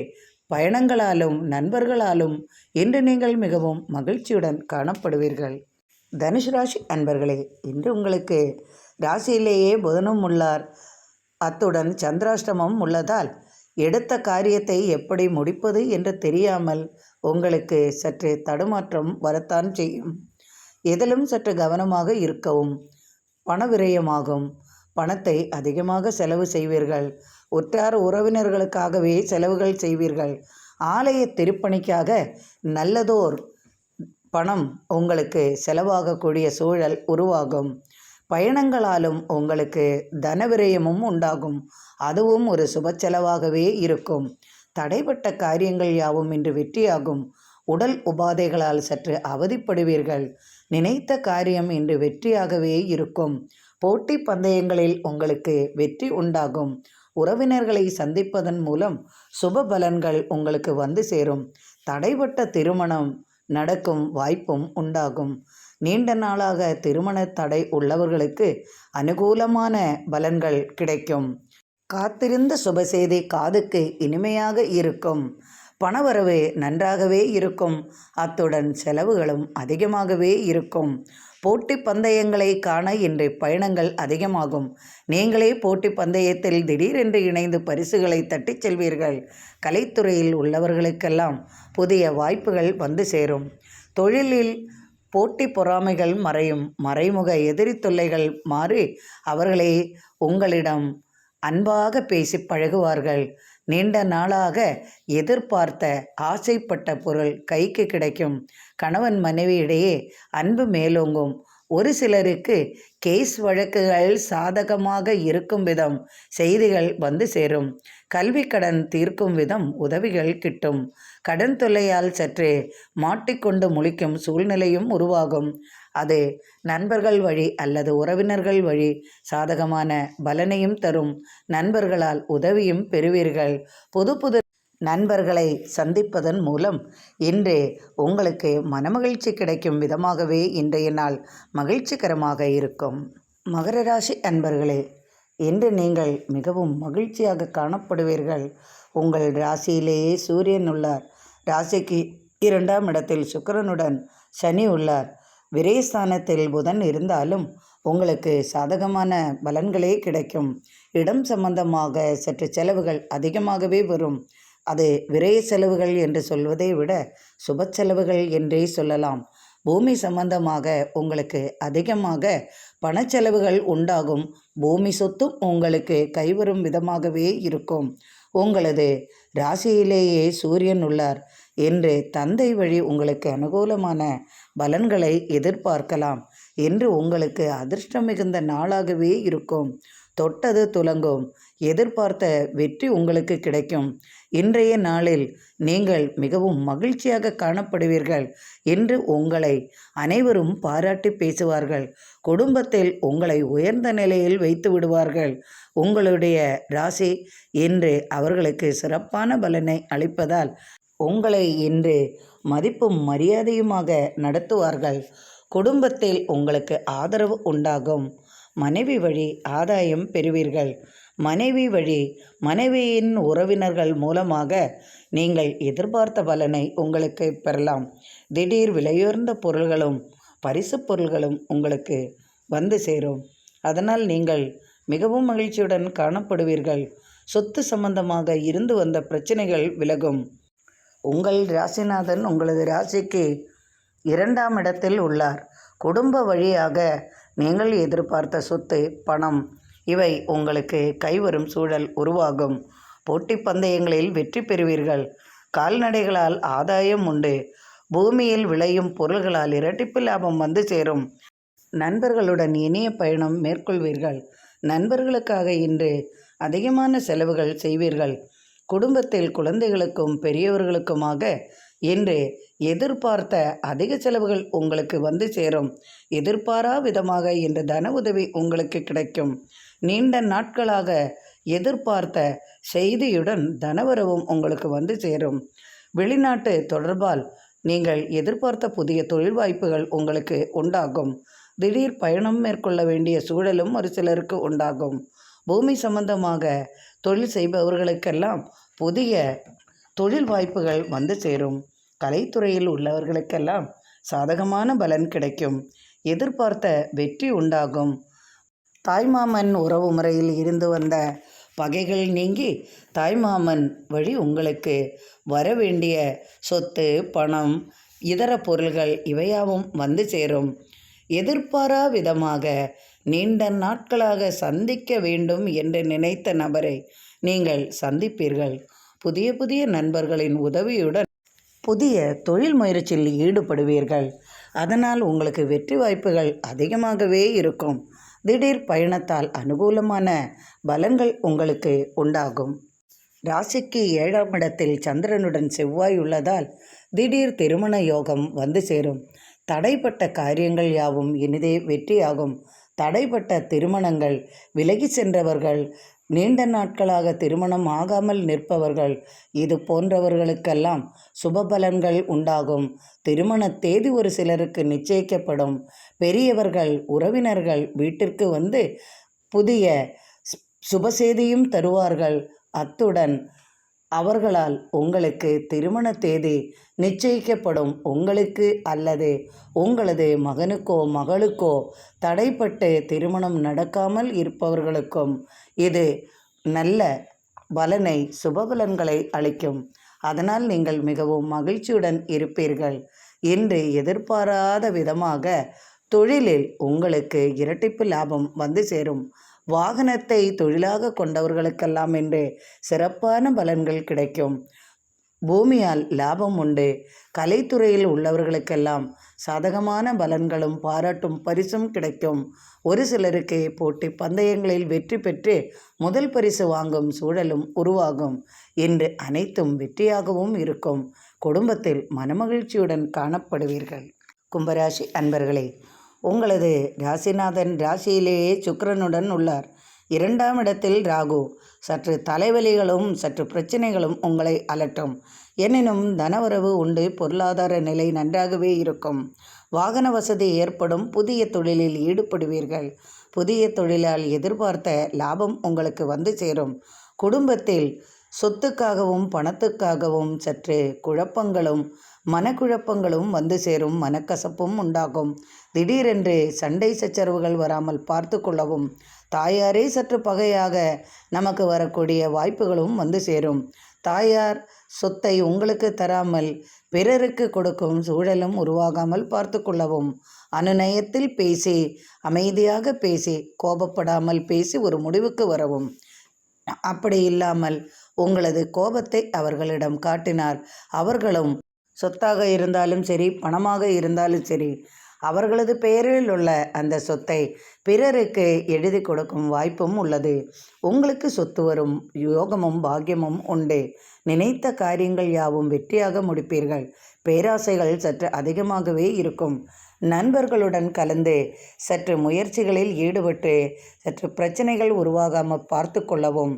பயணங்களாலும் நண்பர்களாலும் இன்று நீங்கள் மிகவும் மகிழ்ச்சியுடன் காணப்படுவீர்கள். தனுசு ராசி அன்பர்களே, இன்று உங்களுக்கு ராசியிலேயே புதனும் உள்ளார். அத்துடன் சந்திராஷ்டமம் உள்ளதால் எடுத்த காரியத்தை எப்படி முடிப்பது என்று தெரியாமல் உங்களுக்கு சற்று தடுமாற்றம் வரத்தான் செய்யும். எதிலும் சற்று கவனமாக இருக்கவும். பண விரயமாகும். பணத்தை அதிகமாக செலவு செய்வீர்கள். உற்றார் உறவினர்களுக்காகவே செலவுகள் செய்வீர்கள். ஆலய திருப்பணிக்காக நல்லதோர் பணம் உங்களுக்கு செலவாகக்கூடிய சூழல் உருவாகும். பயணங்களாலும் உங்களுக்கு தனவிரயமும் உண்டாகும். அதுவும் ஒரு சுப செலவாகவே இருக்கும். தடைப்பட்ட காரியங்கள் யாவும் இன்று வெற்றியாகும். உடல் உபாதைகளால் சற்று அவதிப்படுவீர்கள். நினைத்த காரியம் இன்று வெற்றியாகவே இருக்கும். போட்டி பந்தயங்களில் உங்களுக்கு வெற்றி உண்டாகும். உறவினர்களை சந்திப்பதன் மூலம் சுப பலன்கள் உங்களுக்கு வந்து சேரும். தடைப்பட்ட திருமணம் நடக்கும் வாய்ப்பும் உண்டாகும். நீண்ட நாளாக திருமண தடை உள்ளவர்களுக்கு அனுகூலமான பலன்கள் கிடைக்கும். காத்திருந்த சுபசெய்தி காதுக்கு இனிமையாக இருக்கும். பணவரவு நன்றாகவே இருக்கும். அத்துடன் செலவுகளும் அதிகமாகவே இருக்கும். போட்டி பந்தயங்களை காண இன்று பயணங்கள் அதிகமாகும். நீங்களே போட்டி பந்தயத்தில் திடீரென்று இணைந்து பரிசுகளை தட்டிச் செல்வீர்கள். கலைத்துறையில் உள்ளவர்களுக்கெல்லாம் புதிய வாய்ப்புகள் வந்து சேரும். தொழிலில் போட்டி பொறாமைகள் மறையும். மறைமுக எதிரி தொல்லைகள் மாறி அவர்களை உங்களிடம் அன்பாக பேசி பழகுவார்கள். நீண்ட நாளாக எதிர்பார்த்த ஆசைப்பட்ட பொருள் கைக்கு கிடைக்கும். கணவன் மனைவியிடையே அன்பு மேலோங்கும். ஒரு சிலருக்கு கேஸ் வழக்குகள் சாதகமாக இருக்கும் விதம் செய்திகள் வந்து சேரும். கல்வி கடன் தீர்க்கும் விதம் உதவிகள் கிட்டும். கடன் தொல்லையால் சற்றே மாட்டிக்கொண்டு முழிக்கும் சூழ்நிலையும் உருவாகும். அது நண்பர்கள் வழி அல்லது உறவினர்கள் வழி சாதகமான பலனையும் தரும். நண்பர்களால் உதவியும் பெறுவீர்கள். புது புது நண்பர்களை சந்திப்பதன் மூலம் இன்று உங்களுக்கு மனமகிழ்ச்சி கிடைக்கும் விதமாகவே இன்றைய நாள் மகிழ்ச்சிகரமாக இருக்கும். மகர ராசி அன்பர்களே, இன்று நீங்கள் மிகவும் மகிழ்ச்சியாக காணப்படுவீர்கள். உங்கள் ராசியிலேயே சூரியன் உள்ளார். ராசிக்கு 2ஆம் இடத்தில் சுக்கிரனுடன் சனி உள்ளார். விரயஸ்தானத்தில் புதன் இருந்தாலும் உங்களுக்கு சாதகமான பலன்களே கிடைக்கும். இடம் சம்பந்தமாக சற்று செலவுகள் அதிகமாகவே வரும். அது விரய செலவுகள் என்று சொல்வதை விட சுப செலவுகள் என்றே சொல்லலாம். பூமி சம்பந்தமாக உங்களுக்கு அதிகமாக பணச்செலவுகள் உண்டாகும். பூமி சொத்தும் உங்களுக்கு கைவரும் விதமாகவே இருக்கும். உங்களது ராசியிலேயே சூரியன் உள்ளார். என்று தந்தை வழி உங்களுக்கு அனுகூலமான பலன்களை எதிர்பார்க்கலாம். என்று உங்களுக்கு அதிர்ஷ்டம் மிகுந்த நாளாகவே இருக்கும். தொட்டது துலங்கும். எதிர்பார்த்த வெற்றி உங்களுக்கு கிடைக்கும். இன்றைய நாளில் நீங்கள் மிகவும் மகிழ்ச்சியாக காணப்படுவீர்கள். இன்று உங்களை அனைவரும் பாராட்டி பேசுவார்கள். குடும்பத்தில் உங்களை உயர்ந்த நிலையில் வைத்து விடுவார்கள். உங்களுடைய ராசி இன்று அவர்களுக்கு சிறப்பான பலனை அளிப்பதால் உங்களை இன்று மதிப்பும் மரியாதையுமாக நடத்துவார்கள். குடும்பத்தில் உங்களுக்கு ஆதரவு உண்டாகும். மனைவி வழி ஆதாயம் பெறுவீர்கள். மனைவி வழி மனைவியின் உறவினர்கள் மூலமாக நீங்கள் எதிர்பார்த்த பலனை உங்களுக்கு பெறலாம். திடீர் விலையுயர்ந்த பொருள்களும் பரிசு பொருள்களும் உங்களுக்கு வந்து சேரும். அதனால் நீங்கள் மிகவும் மகிழ்ச்சியுடன் காணப்படுவீர்கள். சொத்து சம்பந்தமாக இருந்து வந்த பிரச்சனைகள் விலகும். உங்கள் ராசிநாதன் உங்களது ராசிக்கு 2ஆம் இடத்தில் உள்ளார். குடும்ப வழியாக நீங்கள் எதிர்பார்த்த சொத்து, பணம் இவை உங்களுக்கு கைவரும் சூழல் உருவாகும். போட்டி பந்தயங்களில் வெற்றி பெறுவீர்கள். கால்நடைகளால் ஆதாயம் உண்டு. பூமியில் விளையும் பொருள்களால் இரட்டிப்பு லாபம் வந்து சேரும். நண்பர்களுடன் இனிய பயணம் மேற்கொள்வீர்கள். நண்பர்களுக்காக இன்று அதிகமான செலவுகள் செய்வீர்கள். குடும்பத்தில் குழந்தைகளுக்கும் பெரியவர்களுக்குமாக இன்று எதிர்பார்த்த அதிக செலவுகள் உங்களுக்கு வந்து சேரும். எதிர்பாரா விதமாக இன்று தன உதவி உங்களுக்கு கிடைக்கும். நீண்ட நாட்களாக எதிர்பார்த்த செய்தியுடன் தனவரவும் உங்களுக்கு வந்து சேரும். வெளிநாட்டு தொடர்பால் நீங்கள் எதிர்பார்த்த புதிய தொழில் வாய்ப்புகள் உங்களுக்கு உண்டாகும். திடீர் பயணம் மேற்கொள்ள வேண்டிய சூழலும் ஒரு சிலருக்கு உண்டாகும். பூமி சம்பந்தமாக தொழில் செய்பவர்களுக்கெல்லாம் புதிய தொழில் வாய்ப்புகள் வந்து சேரும். கலைத்துறையில் உள்ளவர்களுக்கெல்லாம் சாதகமான பலன் கிடைக்கும். எதிர்பார்த்த வெற்றி உண்டாகும். தாய்மாமன் உறவு முறையில் இருந்து வந்த பகைகள் நீங்கி தாய்மாமன் வழி உங்களுக்கு வரவேண்டிய சொத்து, பணம், இதர பொருள்கள் இவையாவும் வந்து சேரும். எதிர்பாரா விதமாக நீண்ட நாட்களாக சந்திக்க வேண்டும் என்று நினைத்த நபரை நீங்கள் சந்திப்பீர்கள். புதிய புதிய நண்பர்களின் உதவியுடன் புதிய தொழில் முயற்சியில் ஈடுபடுவீர்கள். அதனால் உங்களுக்கு வெற்றி வாய்ப்புகள் அதிகமாகவே இருக்கும். திடீர் பயணத்தால் அனுகூலமான பலன்கள் உங்களுக்கு உண்டாகும். ராசிக்கு 7ஆம் இடத்தில் சந்திரனுடன் செவ்வாய் உள்ளதால் திடீர் திருமண யோகம் வந்து சேரும். தடைப்பட்ட காரியங்கள் யாவும் இனிதே வெற்றியாகும். தடைப்பட்ட திருமணங்கள், விலகி சென்றவர்கள், நீண்ட நாட்களாக திருமணம் ஆகாமல் நிற்பவர்கள், இது போன்றவர்களுக்கெல்லாம் சுபபலன்கள் உண்டாகும். திருமண தேதி ஒரு சிலருக்கு நிச்சயிக்கப்படும். பெரியவர்கள், உறவினர்கள் வீட்டிற்கு வந்து புதிய சுபசெய்தியும் தருவார்கள். அத்துடன் அவர்களால் உங்களுக்கு திருமண தேதி நிச்சயிக்கப்படும். உங்களுக்கு அல்லது உங்களது மகனுக்கோ மகளுக்கோ தடைப்பட்டு திருமணம் நடக்காமல் இருப்பவர்களுக்கும் இது நல்ல பலனை, சுபபலன்களை அளிக்கும். அதனால் நீங்கள் மிகவும் மகிழ்ச்சியுடன் இருப்பீர்கள். இன்று எதிர்பாராத விதமாக தொழிலில் உங்களுக்கு இரட்டிப்பு லாபம் வந்து சேரும். வாகனத்தை தொழிலாக கொண்டவர்களுக்கெல்லாம் இன்று சிறப்பான பலன்கள் கிடைக்கும். பூமியால் லாபம் உண்டு. கலைத்துறையில் உள்ளவர்களுக்கெல்லாம் சாதகமான பலன்களும் பாராட்டும் பரிசும் கிடைக்கும். ஒரு சிலருக்கு போட்டி பந்தயங்களில் வெற்றி பெற்று முதல் பரிசு வாங்கும் சூழலும் உருவாகும். இன்று அனைத்தும் வெற்றியாகவும் இருக்கும். குடும்பத்தில் மனமகிழ்ச்சியுடன் காணப்படுவீர்கள். கும்பராசி அன்பர்களே, உங்களது ராசிநாதன் ராசியிலேயே சுக்கிரனுடன் உள்ளார். 2ஆம் இடத்தில் ராகு. சற்று தலைவலிகளும் சற்று பிரச்சனைகளும் உங்களை அலட்டும். எனினும் தனவரவு உண்டு. பொருளாதார நிலை நன்றாகவே இருக்கும். வாகன வசதி ஏற்படும். புதிய தொழிலில் ஈடுபடுவீர்கள். புதிய தொழிலால் எதிர்பார்த்த லாபம் உங்களுக்கு வந்து சேரும். குடும்பத்தில் சொத்துக்காகவும் பணத்துக்காகவும் சற்று குழப்பங்களும் மனக்குழப்பங்களும் வந்து சேரும். மனக்கசப்பும் உண்டாகும். திடீரென்று சண்டை சச்சரவுகள் வராமல் பார்த்து கொள்ளவும். தாயாரே சற்று பகையாக நமக்கு வரக்கூடிய வாய்ப்புகளும் வந்து சேரும். தாயார் சொத்தை உங்களுக்கு தராமல் பிறருக்கு கொடுக்கும் சூழலும் உருவாகாமல் பார்த்து கொள்ளவும். அனுநயத்தில் பேசி, அமைதியாக பேசி, கோபப்படாமல் பேசி ஒரு முடிவுக்கு வரவும். அப்படி இல்லாமல் உங்களது கோபத்தை அவர்களிடம் காட்டினார் அவர்களும் சொத்தாக இருந்தாலும் சரி, பணமாக இருந்தாலும் சரி, அவர்களது பெயரில் உள்ள அந்த சொத்தை பிறருக்கு எழுதி கொடுக்கும் வாய்ப்பும் உள்ளது. உங்களுக்கு சொத்து வரும் யோகமும் பாக்கியமும் உண்டு. நினைத்த காரியங்கள் யாவும் வெற்றியாக முடிப்பீர்கள். பேராசைகள் சற்று அதிகமாகவே இருக்கும். நண்பர்களுடன் கலந்து சற்று முயற்சிகளில் ஈடுபட்டு சற்று பிரச்சனைகள் உருவாகாமல் பார்த்து கொள்ளவும்.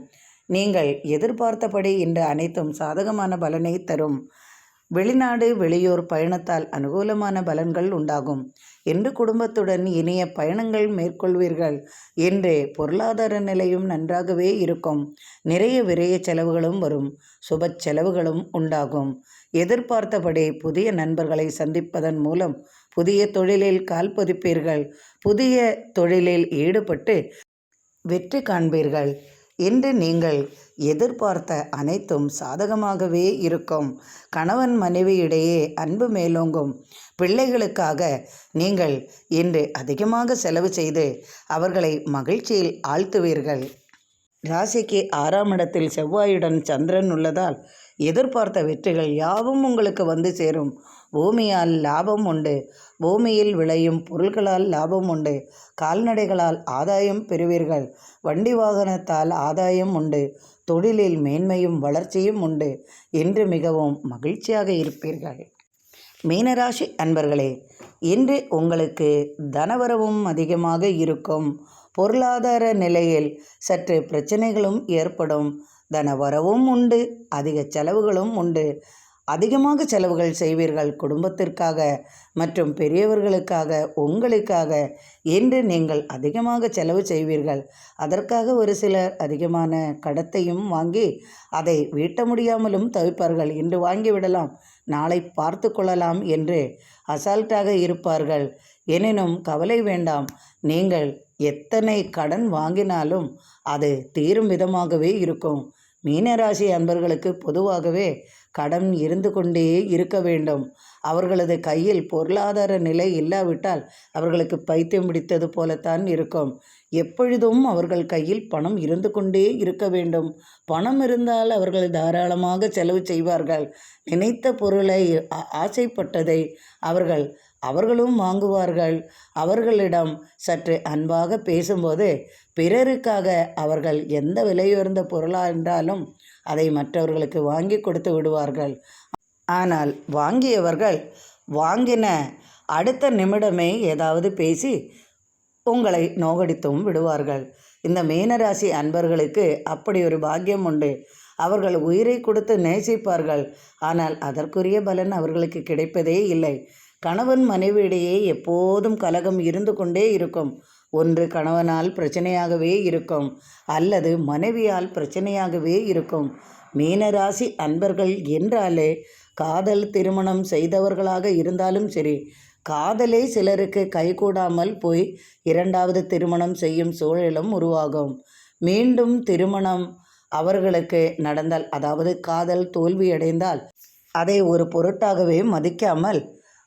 நீங்கள் எதிர்பார்த்தபடி இன்று அனைத்தும் சாதகமான பலனை தரும். வெளிநாடு வெளியூர் பயணத்தால் அனுகூலமான பலன்கள் உண்டாகும். இன்று குடும்பத்துடன் இனிய பயணங்கள் மேற்கொள்வீர்கள். இன்று பொருளாதார நிலையும் நன்றாகவே இருக்கும். நிறைய விரைய செலவுகளும் வரும். சுப செலவுகளும் உண்டாகும். எதிர்பார்த்தபடி புதிய நண்பர்களை சந்திப்பதன் மூலம் புதிய தொழிலில் கால் பதிப்பீர்கள். புதிய தொழிலில் ஈடுபட்டு வெற்றி காண்பீர்கள். இன்று நீங்கள் எதிர்பார்த்த அனைத்தும் சாதகமாகவே இருக்கும். கணவன் மனைவியிடையே அன்பு மேலோங்கும். பிள்ளைகளுக்காக நீங்கள் இன்று அதிகமாக செலவு செய்து அவர்களை மகிழ்ச்சியில் ஆழ்த்துவீர்கள். ராசிக்கு 6ஆம் இடத்தில் செவ்வாயுடன் சந்திரன் உள்ளதால் எதிர்பார்த்த வெற்றிகள் யாவும் உங்களுக்கு வந்து சேரும். பூமியால் லாபம் உண்டு. பூமியில் விளையும் பொருள்களால் லாபம் உண்டு. கால்நடைகளால் ஆதாயம் பெறுவீர்கள். வண்டி வாகனத்தால் ஆதாயம் உண்டு. தொழிலில் மேன்மையும் வளர்ச்சியும் உண்டு. இன்று மிகவும் மகிழ்ச்சியாக இருப்பீர்கள். மீனராசி அன்பர்களே, இன்று உங்களுக்கு தனவரவும் அதிகமாக இருக்கும். பொருளாதார நிலையில் சற்று பிரச்சனைகளும் ஏற்படும். தனவரவும் உண்டு, அதிக செலவுகளும் உண்டு. அதிகமாக செலவுகள் செய்வீர்கள். குடும்பத்திற்காக மற்றும் பெரியவர்களுக்காக, உங்களுக்காக என்று நீங்கள் அதிகமாக செலவு செய்வீர்கள். அதற்காக ஒரு சிலர் அதிகமான கடத்தையும் வாங்கி அதை வீட்ட முடியாமலும் தவிப்பார்கள். இன்று வாங்கிவிடலாம், நாளை பார்த்து கொள்ளலாம் என்று அசால்ட்டாக இருப்பார்கள். எனினும் கவலை வேண்டாம். நீங்கள் எத்தனை கடன் வாங்கினாலும் அது தீரும் விதமாகவே இருக்கும். மீனராசி அன்பர்களுக்கு பொதுவாகவே கடன் இருந்து கொண்டே இருக்க வேண்டும். அவர்களது கையில் பொருளாதார நிலை இல்லாவிட்டால் அவர்களுக்கு பைத்தியம் பிடித்தது போலத்தான் இருக்கும். எப்பொழுதும் அவர்கள் கையில் பணம் இருந்து கொண்டே இருக்க வேண்டும். பணம் இருந்தால் அவர்கள் தாராளமாக செலவு செய்வார்கள். நினைத்த பொருளை ஆசைப்பட்டதை அவர்களும் வாங்குவார்கள். அவர்களிடம் சற்று அன்பாக பேசும்போது பிறருக்காக அவர்கள் எந்த விலையுயர்ந்த பொருளாக என்றாலும் அதை மற்றவர்களுக்கு வாங்கி கொடுத்து விடுவார்கள். ஆனால் வாங்கியவர்கள் வாங்கின அடுத்த நிமிடமே ஏதாவது பேசி உங்களை நோகடித்தும் விடுவார்கள். இந்த மீனராசி அன்பர்களுக்கு அப்படி ஒரு பாக்கியம் உண்டு. அவர்கள் உயிரை கொடுத்து நேசிப்பார்கள். ஆனால் அதற்குரிய பலன் அவர்களுக்கு கிடைப்பதே இல்லை. கணவன் மனைவியிடையே எப்போதும் கலகம் இருந்து கொண்டே இருக்கும். ஒன்று கணவனால் பிரச்சனையாகவே இருக்கும், அல்லது மனைவியால் பிரச்சனையாகவே இருக்கும். மீனராசி அன்பர்கள் என்றாலே காதல் திருமணம் செய்தவர்களாக இருந்தாலும் சரி, காதலே சிலருக்கு கைகூடாமல் போய் 2வது திருமணம் செய்யும் சூழலும் உருவாகும். மீண்டும் திருமணம் அவர்களுக்கு நடந்தால், அதாவது காதல் தோல்வியடைந்தால் அதை ஒரு பொருட்டாகவே மதிக்காமல்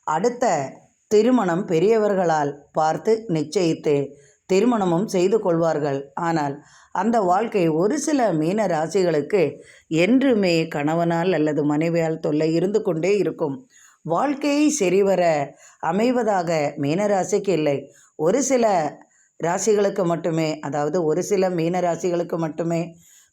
அடுத்த திருமணம் பெரியவர்களால் பார்த்து நிச்சயித்து திருமணமும் செய்து கொள்வார்கள். ஆனால் அந்த வாழ்க்கை ஒரு சில மீன ராசிகளுக்கு என்றுமே கணவனால் அல்லது மனைவியால் தொல்லை இருந்து கொண்டே இருக்கும். வாழ்க்கையை சரிவர அமைவதாக மீனராசிக்கு இல்லை. ஒரு சில ராசிகளுக்கு மட்டுமே, அதாவது ஒரு சில மீன ராசிகளுக்கு மட்டுமே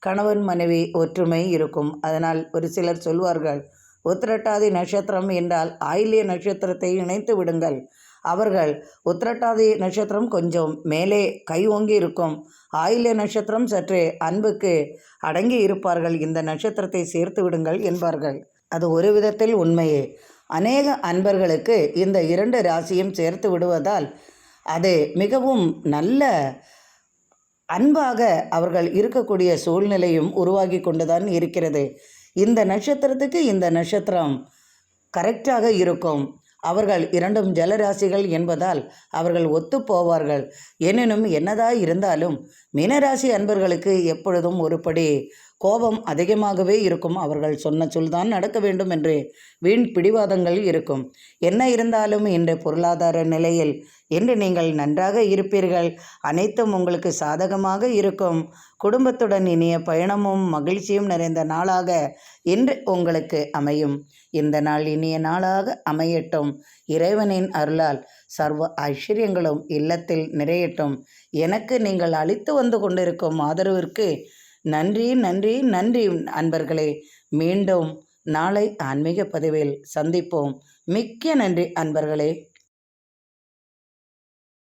கணவன் மனைவி ஒற்றுமை இருக்கும். அதனால் ஒரு சிலர் சொல்வார்கள், உத்திரட்டாதி நட்சத்திரம் என்றால் ஆயில்ய நட்சத்திரத்தை இணைத்து விடுங்கள். அவர்கள் உத்திரட்டாதி நட்சத்திரம் கொஞ்சம் மேலே கை ஓங்கி இருக்கும். ஆயில்ய நட்சத்திரம் சற்றே அன்புக்கு அடங்கி இருப்பார்கள். இந்த நட்சத்திரத்தை சேர்த்து விடுங்கள் என்பார்கள். அது ஒரு விதத்தில் உண்மையே. அநேக அன்பர்களுக்கு இந்த 2 ராசியும் சேர்த்து விடுவதால் அது மிகவும் நல்ல அன்பாக அவர்கள் இருக்கக்கூடிய சூழ்நிலையும் உருவாகி கொண்டுதான் இருக்கிறது. இந்த நட்சத்திரத்துக்கு இந்த நட்சத்திரம் கரெக்டாக இருக்கும். அவர்கள் 2ம் ஜலராசிகள் என்பதால் அவர்கள் ஒத்து போவார்கள். எனினும் என்னதான் இருந்தாலும் மீனராசி அன்பர்களுக்கு எப்பொழுதும் ஒருபடி கோபம் அதிகமாகவே இருக்கும். அவர்கள் சொன்ன சொல்தான் நடக்க வேண்டும் என்று வீண் பிடிவாதங்கள் இருக்கும். என்ன இருந்தாலும் இன்று பொருளாதார நிலையில் இன்று நீங்கள் நன்றாக இருப்பீர்கள். அனைத்தும் உங்களுக்கு சாதகமாக இருக்கும். குடும்பத்துடன் இனிய பயணமும் மகிழ்ச்சியும் நிறைந்த நாளாக இன்று உங்களுக்கு அமையும். இந்த நாள் இனிய நாளாக அமையட்டும். இறைவனின் அருளால் சர்வ ஐஸ்வர்யங்களும் இல்லத்தில் நிறையட்டும். எனக்கு நீங்கள் அளித்து வந்து கொண்டிருக்கும் ஆதரவிற்கு நன்றி நன்றி நன்றி அன்பர்களே. மீண்டும் நாளை ஆன்மீக பதிவில் சந்திப்போம். மிக்க நன்றி அன்பர்களே.